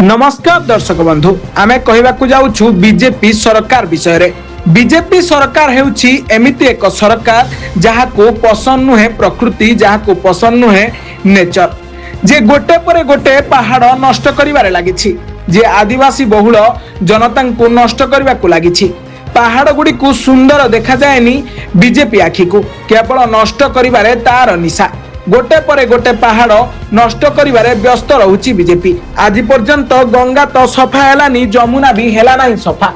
नमस्कार दर्शक बंधु आमे कहबाकू जाउछु बीजेपी सरकार विषय रे। बीजेपी सरकार हेउछि एमिति एक सरकार जहाको पसंद नुहे प्रकृति, जहाको पसंद नुहे नेचर, जे गोटे पर गोटे पहाड़ नष्ट करिवारे लागिछि, जे आदिवासी बहुल जनता को नष्ट करबाकू लागिछि। पहाड़ गुडी को सुंदर देखा जाएनी बीजेपी आखि को, केवल नष्ट करिवारे तार निशा। गोटे पर गोटे पहाड़ नष्ट करिवारे व्यस्त रहुछि बीजेपी। आज पर्यंत गंगा तो सफा हेलानी, जमुना भी हेला नहीं सफा,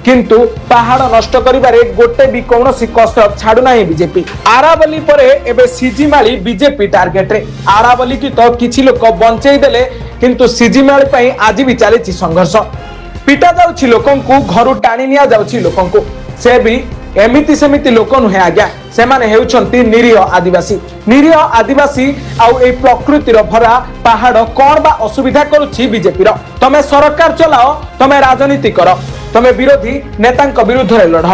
किंतु पहाड़ नष्ट करिवारे गोटे भी कौनसी कसरत छाड़ू नहीं बीजेपी। आरावली परे एबे सिजिमाली बीजेपी टार्गेट रे। आरावली की तो किछि लोक बंचेई देले, किंतु सिजिमाली पई आज भी चली संघर्ष। पिटा जाउछि लोकन को, घरु टाणी निया जाउछि लोकन को। से भी एमिति सेमिति लोक नुहे आज्ञा, से माने हेउछंती निरीह आदिवासी। निरीह आदिवासी आउ ए प्रकृतिर भरा पहाड़ कोन बा असुविधा करूछि बीजेपी रो। तमे सरकार चलाओ, तमे राजनीति करो, तमे विरोधी नेतांक विरुद्ध रे लढ,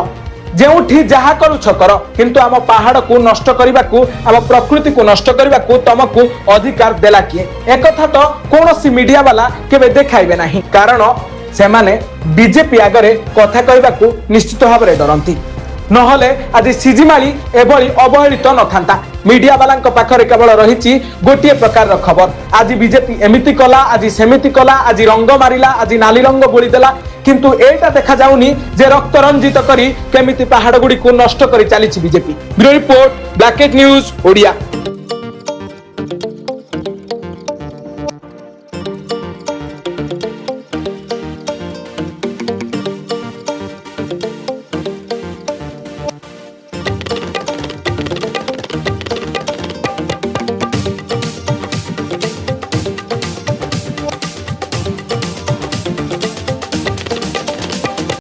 जेउठी जहा करूछ कर, किंतु आम पहाड़ को नष्ट करबा को, आम प्रकृति को नष्ट करबा को तुमको अधिकार देला किए? एक कथा तो कोनोसी मीडिया वाला केबे देखाइबे नाही, कारण से माने बीजेपी आगरे कथा कहबा को निश्चित भाव रे डरंती। नहले आज सिजिमाली एभली अवहेलित न थांता। मीडिया वालांक पाखरे केवल रहिछि गोटिए प्रकार खबर। आज बीजेपी एमिति कला, आज सेमिति कला, आज रंग मारिला, आज नाली रंग बोली देला, किंतु एटा देखा जाउनी जे रक्त रंजित करी केमिति पहाड़ गुडी को नष्ट करी चलीछि बीजेपी। ब्यूरो रिपोर्ट, ब्लैकेट न्यूज ओडिया।